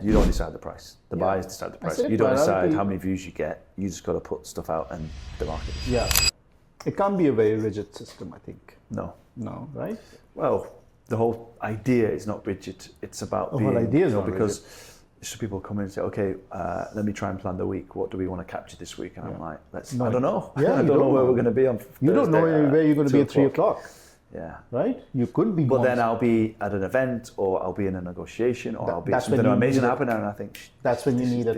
You don't decide the price. The buyers decide the price. You don't decide how many views you get. You just got to put stuff out and the market. Yeah. It can't be a very rigid system, I think. No. No, right? Well, the whole idea is not rigid. It's about The whole idea is not because rigid. So people come in and say, okay, let me try and plan the week. What do we want to capture this week? And I'm like, No, I don't know. Yeah, I don't know where we're going to be on Thursday. You don't know where you're going to be at 3 o'clock. Yeah. Right? You could be. But then I'll be at an event, or I'll be in a negotiation, or I'll be something amazing happening, and I think that's when you need it.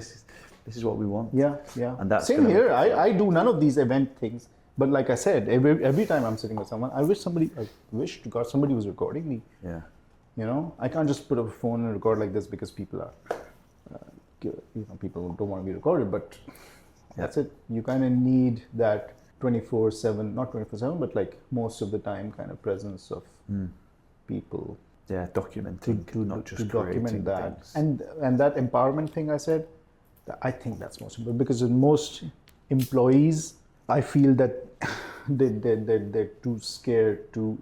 This is what we want. Yeah, yeah. And that's same here. I do none of these event things. But like I said, every time I'm sitting with someone, I wish to God somebody was recording me. Yeah. You know, I can't just put up a phone and record like this because people are, people don't want to be recorded. But that's it. You kind of need that 24/7, not 24/7, but like most of the time kind of presence of people. Yeah, documenting, not just to document that. Things. And that empowerment thing I said, I think that's most important because in most employees, I feel that they're too scared to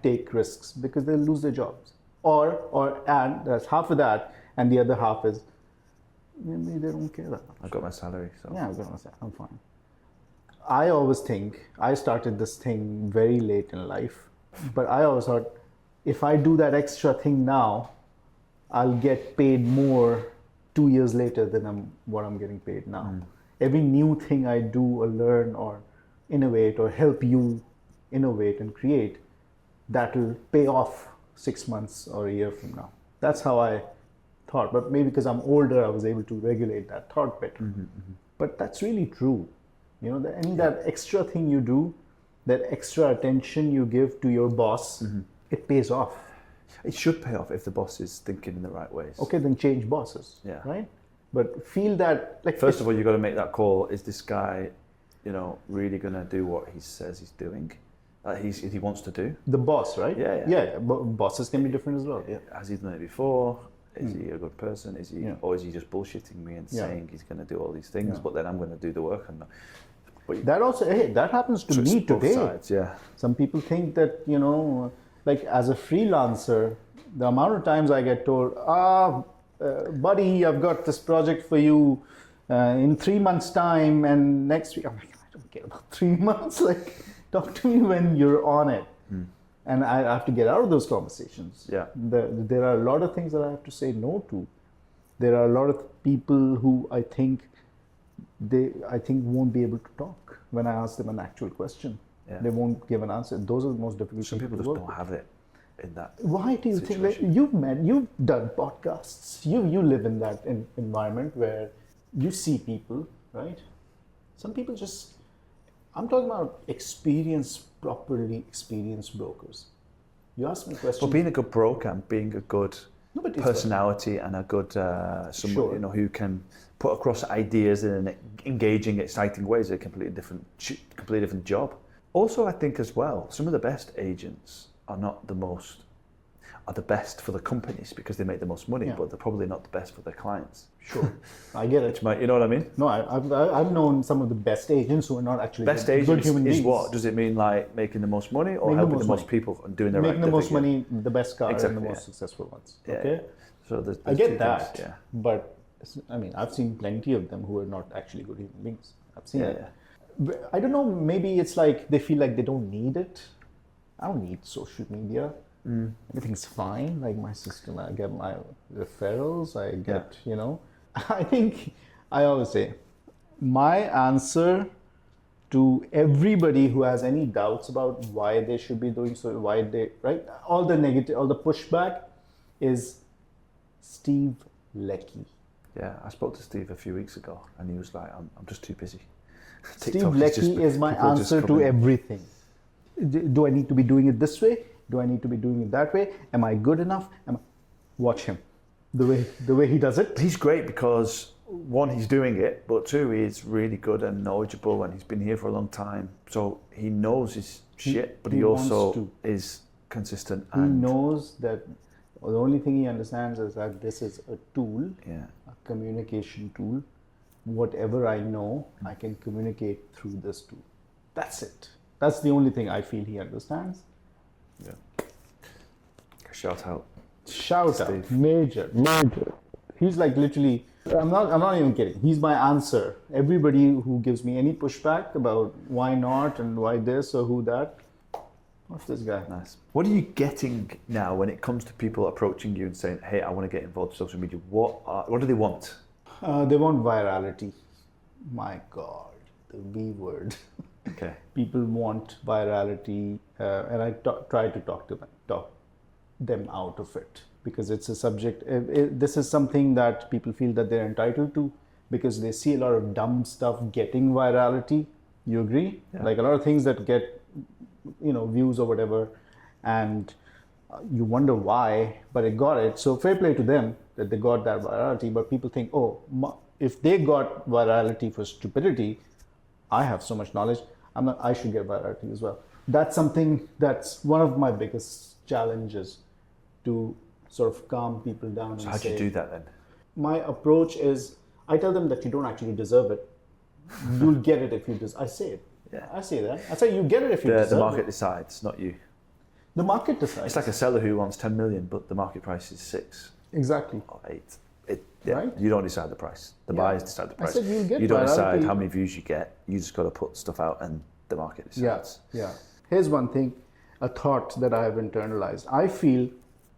take risks because they'll lose their jobs. And that's half of that, and the other half is maybe they don't care that much. I've got my salary, so yeah, I've got my salary. I'm fine. I always think I started this thing very late in life, but I always thought if I do that extra thing now, I'll get paid more 2 years later than what I'm getting paid now. Every new thing I do or learn or innovate or help you innovate and create, that'll pay off 6 months or a year from now. That's how I thought. But maybe because I'm older, I was able to regulate that thought better. But that's really true. You know, that extra thing you do, that extra attention you give to your boss, it pays off. It should pay off if the boss is thinking in the right ways. Okay, then change bosses. Yeah. Right? But feel that like first of all, you've got to make that call. Is this guy, really going to do what he says he's doing? He wants to do. The boss, right? Yeah. But bosses can be different as well. Yeah. Has he done it before? Is he a good person? Is he, or is he just bullshitting me and saying he's going to do all these things, but then I'm going to do the work? And that also, that happens to me today. Sides, yeah. Some people think that like as a freelancer, the amount of times I get told, buddy, I've got this project for you in 3 months' time, and next week. I'm like, I don't care about 3 months. Like, talk to me when you're on it. And I have to get out of those conversations. Yeah. There are a lot of things that I have to say no to. There are a lot of people who I think won't be able to talk when I ask them an actual question. Yeah. They won't give an answer. Those are the most difficult. Some people just don't have it in that. Why do you situation. think you've done podcasts? You live in that environment where you see people, right? Some people just. I'm talking about properly experienced brokers. You ask me questions. But being a good broker and being a good personality and a good someone who can put across ideas in an engaging, exciting way is a completely different job. Also, I think as well, some of the best agents are the best for the companies because they make the most money, but they're probably not the best for their clients. Sure, I get it. You know what I mean? No, I've known some of the best agents who are not actually best good agents human beings. Is what? Does it mean like making the most money or helping the most people and doing the right thing? Making the most money, the best car, and the most successful ones. Okay, so there's I get that. Things, but I mean, I've seen plenty of them who are not actually good human beings. I've seen it. I don't know. Maybe it's like they feel like they don't need it. I don't need social media. Everything's fine. Like my system, I get my referrals. I get, I think I always say my answer to everybody who has any doubts about why they should be doing so, all the negative, all the pushback is Steve Leckie. Yeah, I spoke to Steve a few weeks ago and he was like, I'm just too busy. Steve Leckie is my answer to everything. Do I need to be doing it this way? Do I need to be doing it that way? Am I good enough? Watch him. The way he does it. He's great because one, he's doing it, but two, he's really good and knowledgeable and he's been here for a long time. So he knows his shit, but he also is consistent. He knows that the only thing he understands is that this is a tool, a communication tool. Whatever I know, I can communicate through this tool. That's it. That's the only thing I feel he understands. Yeah. Shout out. Shout out. Major. He's like literally, I'm not even kidding. He's my answer. Everybody who gives me any pushback about why not and why this or who that, what's this guy? Nice. What are you getting now when it comes to people approaching you and saying, hey, I want to get involved in social media? What do they want? They want virality. My God, the B word. Okay. People want virality, and I try to talk them out of it, because it's a subject. This is something that people feel that they're entitled to because they see a lot of dumb stuff getting virality. You agree? Yeah. Like a lot of things that get, views or whatever, and you wonder why, but it got it. So fair play to them that they got that virality. But people think, if they got virality for stupidity, I have so much knowledge. I should get virality as well. That's something that's one of my biggest challenges, to sort of calm people down. So how do you do that then? My approach is, I tell them that you don't actually deserve it. You'll get it if you deserve. I say it. Yeah. I say that. I say you get it if you deserve it. The market decides, not you. The market decides. It's like a seller who wants 10 million, but the market price is 6 Exactly. or 8. Right? You don't decide the price. The buyers decide the price. I said you'll get you don't decide virality. how many views you get. You just got to put stuff out and the market decides. Yeah. Here's one thing, a thought that I have internalized. I feel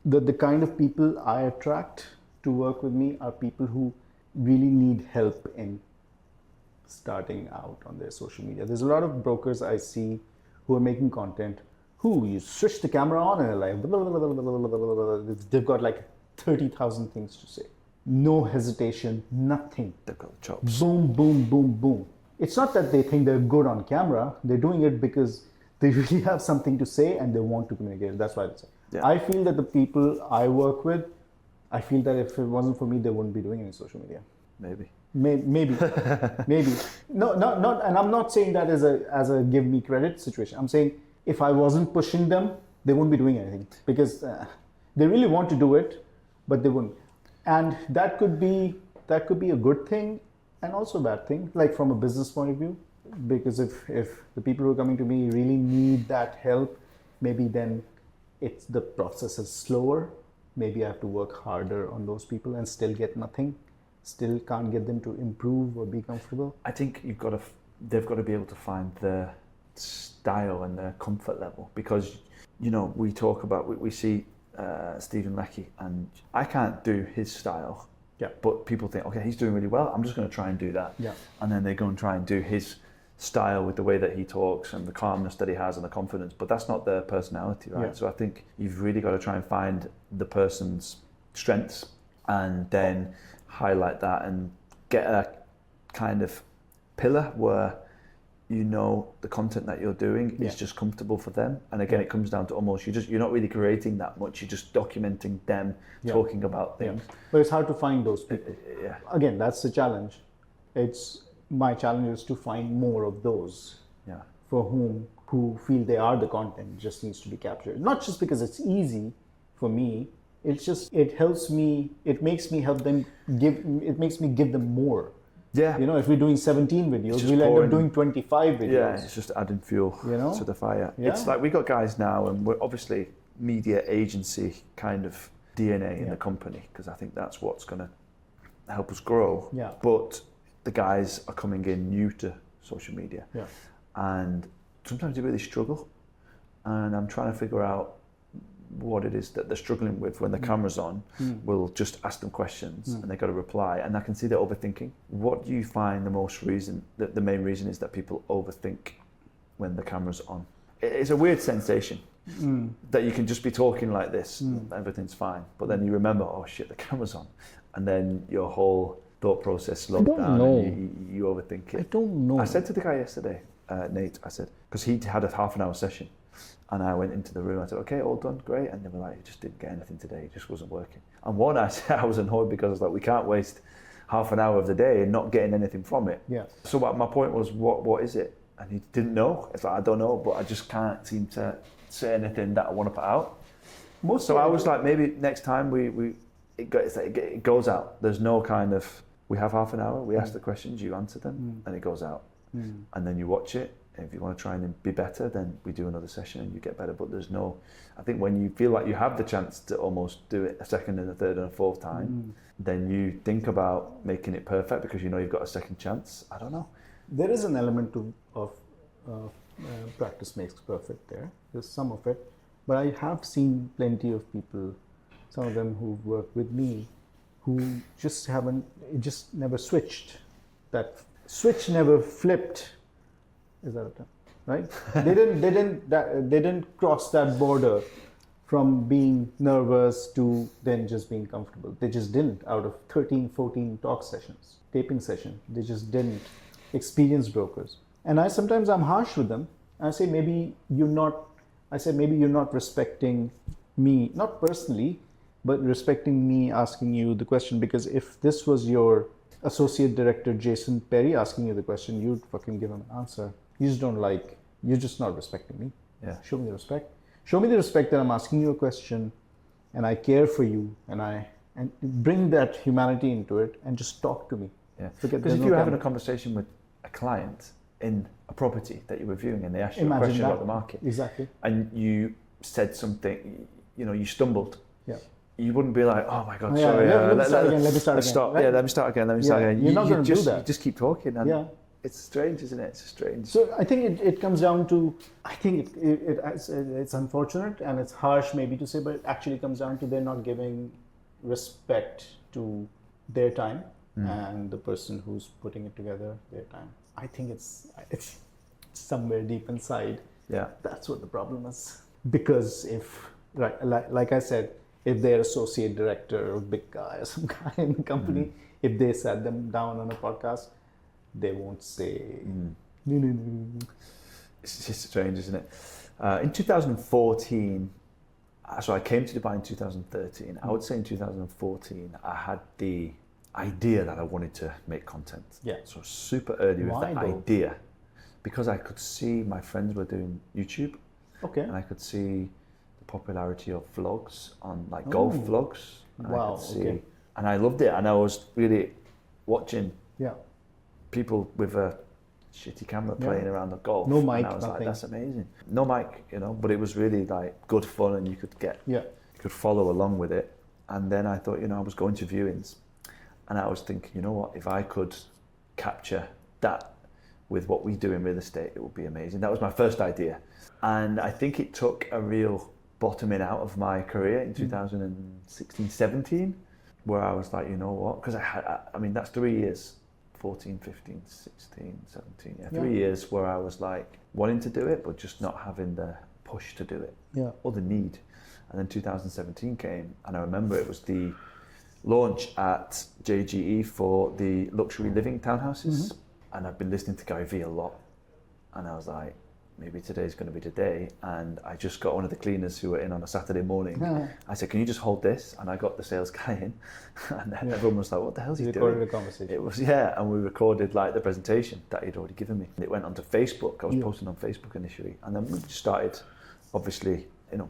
that the kind of people I attract to work with me are people who really need help in starting out on their social media. There's a lot of brokers I see who are making content who you switch the camera on and they're like, blah, blah, blah, blah, blah, blah, blah, blah. They've got like 30,000 things to say. No hesitation, nothing. They've got the chops. Boom, boom, boom, boom. It's not that they think they're good on camera. They're doing it because they really have something to say and they want to communicate. That's why they say. Yeah. I feel that the people I work with, I feel that if it wasn't for me, they wouldn't be doing any social media. Maybe. Maybe. No, not. And I'm not saying that as a give me credit situation. I'm saying if I wasn't pushing them, they wouldn't be doing anything, because they really want to do it, but they wouldn't. And that could be a good thing and also a bad thing, like from a business point of view, because if the people who are coming to me really need that help, maybe then the process is slower. Maybe I have to work harder on those people and still get nothing, still can't get them to improve or be comfortable. I think they've got to be able to find their style and their comfort level, because we see Stephen Leckie, and I can't do his style. Yeah. But people think, okay, he's doing really well, I'm just going to try and do that. Yeah. And then they go and try and do his style with the way that he talks and the calmness that he has and the confidence, but that's not their personality, right? Yeah. So I think you've really got to try and find the person's strengths and then highlight that and get a kind of pillar where the content that you're doing is just comfortable for them. And again, it comes down to almost you're not really creating that much, you're just documenting them talking about things. Yeah. But it's hard to find those people. Yeah. Again, that's the challenge. My challenge is to find more of those who feel they are the content, just needs to be captured. Not just because it's easy for me, it makes me give them more. Yeah. If we're doing 17 videos, we'll end up doing 25 videos. Yeah, it's just adding fuel to the fire. Yeah. It's like we got guys now, and we're obviously media agency kind of DNA in the company, because I think that's what's going to help us grow. Yeah. But the guys are coming in new to social media. Yeah. And sometimes they really struggle. And I'm trying to figure out what it is that they're struggling with when the camera's on. We'll just ask them questions and they've got to reply, and I can see they're overthinking. What do you find the main reason is that people overthink when the camera's on? It's a weird sensation that you can just be talking like this, everything's fine, but then you remember, oh shit, the camera's on, and then your whole thought process slows down and you overthink it. I don't know. I said to the guy yesterday, Nate, I said, because he had a half an hour session, and I went into the room, I said, okay, all done, great. And they were like, he just didn't get anything today, it just wasn't working. And one, I was annoyed because I was like, we can't waste half an hour of the day and not getting anything from it. Yeah. So my point was, what is it? And he didn't know. It's like, I don't know, but I just can't seem to say anything that I want to put out. So I was like, maybe next time it goes out. There's no kind of, we have half an hour, we ask the questions, you answer them, and it goes out. And then you watch it, If you want to try and be better, then we do another session and you get better. But there's no, I think when you feel like you have the chance to almost do it a second and a third and a fourth time, then you think about making it perfect because you know you've got a second chance. I don't know. There is an element of practice makes perfect there. There's some of it. But I have seen plenty of people, some of them who've worked with me, who just never switched. That switch never flipped. Is that a term? Right? They didn't cross that border from being nervous to then just being comfortable. They just didn't. Out of 13, 14 talk sessions, taping sessions, they just didn't. Experienced brokers. And I'm harsh with them. I say maybe you're not respecting me, not personally, but respecting me asking you the question, because if this was your associate director Jason Perry asking you the question, you'd fucking give him an answer. You're just not respecting me. Yeah. Show me the respect. Show me the respect that I'm asking you a question and I care for you and bring that humanity into it and just talk to me. Yeah. Because if you're having a conversation with a client in a property that you're reviewing and they ask you a question about the market. Exactly. And you said something, you stumbled. Yeah. You wouldn't be like, oh my God, sorry. Let me start again. Right? Yeah, let me start again. You're not going to do that. You just keep talking. And it's strange, isn't it? It's strange. So I think it comes down to, I think it's unfortunate and it's harsh maybe to say, but it actually comes down to they're not giving respect to their time and the person who's putting it together, their time. I think it's somewhere deep inside. Yeah. That's what the problem is. Because like I said, if they're associate director or big guy or some guy in the company, if they sat them down on a podcast, they won't say, no. It's just strange, isn't it? In 2014, so I came to Dubai in 2013. I would say in 2014, I had the idea that I wanted to make content. Yeah. So super early with the idea. Because I could see my friends were doing YouTube. Okay. And I could see the popularity of vlogs on golf vlogs. And wow. I could see, and I loved it. And I was really watching people with a shitty camera playing around the golf. No mic, and I was nothing. like, that's amazing. No mic, but it was really good fun and you could follow along with it. And then I thought, I was going to viewings and I was thinking, you know what, if I could capture that with what we do in real estate, it would be amazing. That was my first idea. And I think it took a real bottoming out of my career in 2016, 17, where I was like, you know what, because that's 3 years, 14, 15, 16, 17, 3 years where I was like wanting to do it, but just not having the push to do it or the need. And then 2017 came and I remember it was the launch at JGE for the luxury living townhouses. And I've been listening to Gary Vee a lot. And I was like, maybe today's going to be the day. And I just got one of the cleaners who were in on a Saturday morning. I said, can you just hold this? And I got the sales guy in. And then everyone was like, what the hell is he doing? Recorded a conversation. It was, and we recorded the presentation that he'd already given me. It went onto Facebook. I was posting on Facebook initially. And then we just started, obviously,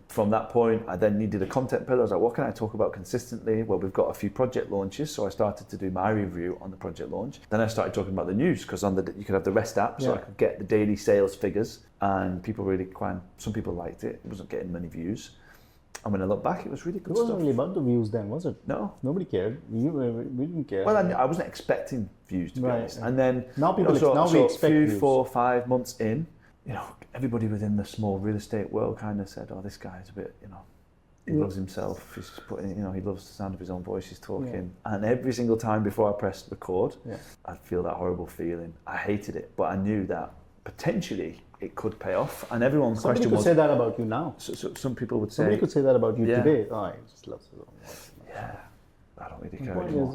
from that point, I then needed a content pillar. I was like, what can I talk about consistently? Well, we've got a few project launches. So I started to do my review on the project launch. Then I started talking about the news because you could have the REST app. So I could get the daily sales figures and people some people liked it. It wasn't getting many views. And when I look back, it was really good stuff. It wasn't really about the views then, was it? No. Nobody cared. We didn't care. Well, I wasn't expecting views, to be honest. And then now we expect views. 4 or 5 months in, everybody within the small real estate world kind of said, oh, this guy's a bit, he loves himself. He's just putting, he loves the sound of his own voice. He's talking. And every single time before I pressed record, I'd feel that horrible feeling. I hated it, but I knew that potentially it could pay off. And everyone's question was... Somebody could say that about you now. So some people would say... Somebody could say that about you today. Oh, he just loves his own voice. Yeah, I don't really care anymore.